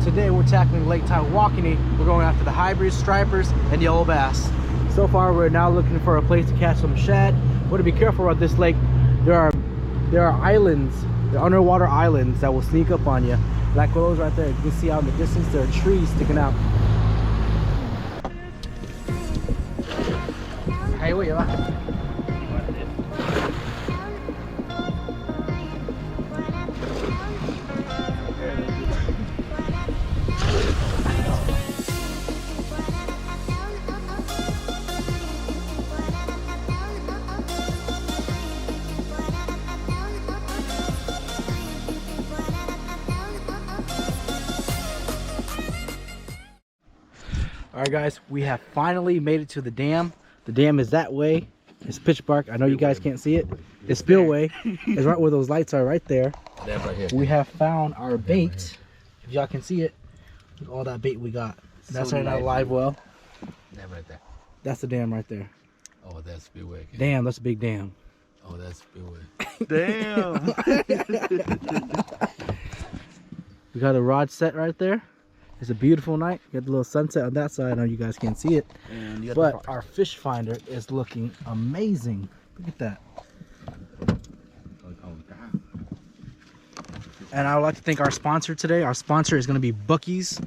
Today we're tackling Lake Tawakoni. We're going after the hybrids, stripers, and yellow bass. So far we're now looking for a place to catch some shad. We want to be careful about this lake. There are islands, there are underwater islands that will sneak up on you. Like those right there. You can see out in the distance there are trees sticking out. Hey, wait, Alright guys, we have finally made it to the dam. The dam is that way. It's pitch dark. I know you guys can't see it. It's spillway. It's right where those lights are right there. We have found our bait. If y'all can see it, look at all that bait we got. That's right now live well. That's the dam right there. Oh, that's spillway. Damn, that's a big dam. Oh, that's spillway. Damn. We got a rod set right there. It's a beautiful night. You got the little sunset on that side. I know you guys can't see it. But our fish finder is looking amazing. Look at that. And I would like to thank our sponsor today. Our sponsor is going to be Buc-ee's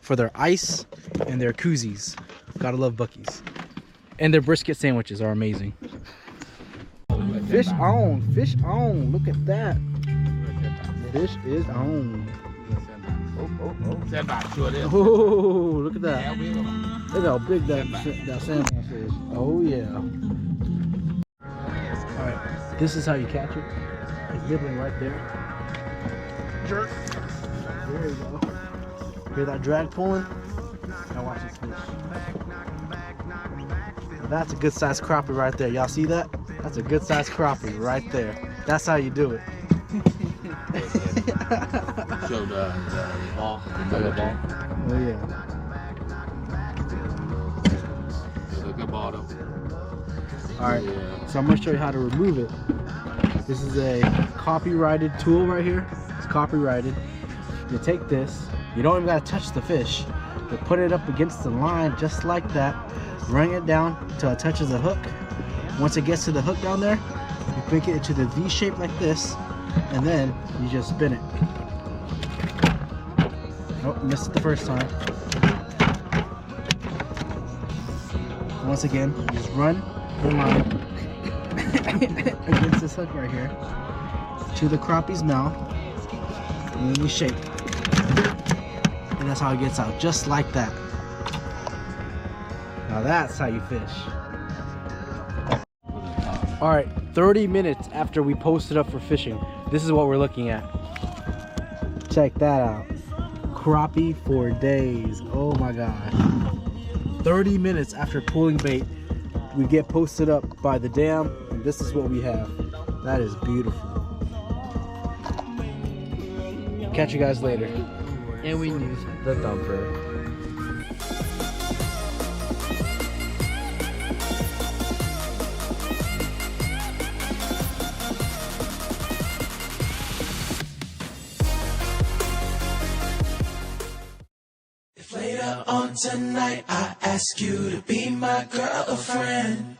for their ice and their koozies. Gotta love Buc-ee's. And their brisket sandwiches are amazing. Fish on. Fish on. Look at that. Fish is on. Oh, look at that. Look how big that salmon is. Oh, yeah. Alright, this is how you catch it. It's nibbling right there. Jerk. There you go. Hear that drag pulling? Now watch this fish. That's a good sized crappie right there. Y'all see that? That's a good sized crappie right there. That's how you do it. Show the ball. Oh yeah. Look at ball though. Alright, so I'm gonna show you how to remove it. This is a copyrighted tool right here. It's copyrighted. You take this, you don't even gotta touch the fish. You put it up against the line just like that. Bring it down until it touches the hook. Once it gets to the hook down there, you make it into the V shape like this, and then you just spin it. Oh, missed it the first time. Once again, you just run the line against this hook right here to the crappie's mouth, and then you shake. And that's how it gets out, just like that. Now that's how you fish. Alright, 30 minutes after we posted up for fishing, this is what we're looking at. Check that out. Crappie for days. Oh my god. 30 minutes after pulling bait, we get posted up by the dam, and this is what we have. That is beautiful. Catch you guys later. And we use the thumper. Later on tonight, I ask you to be my girlfriend.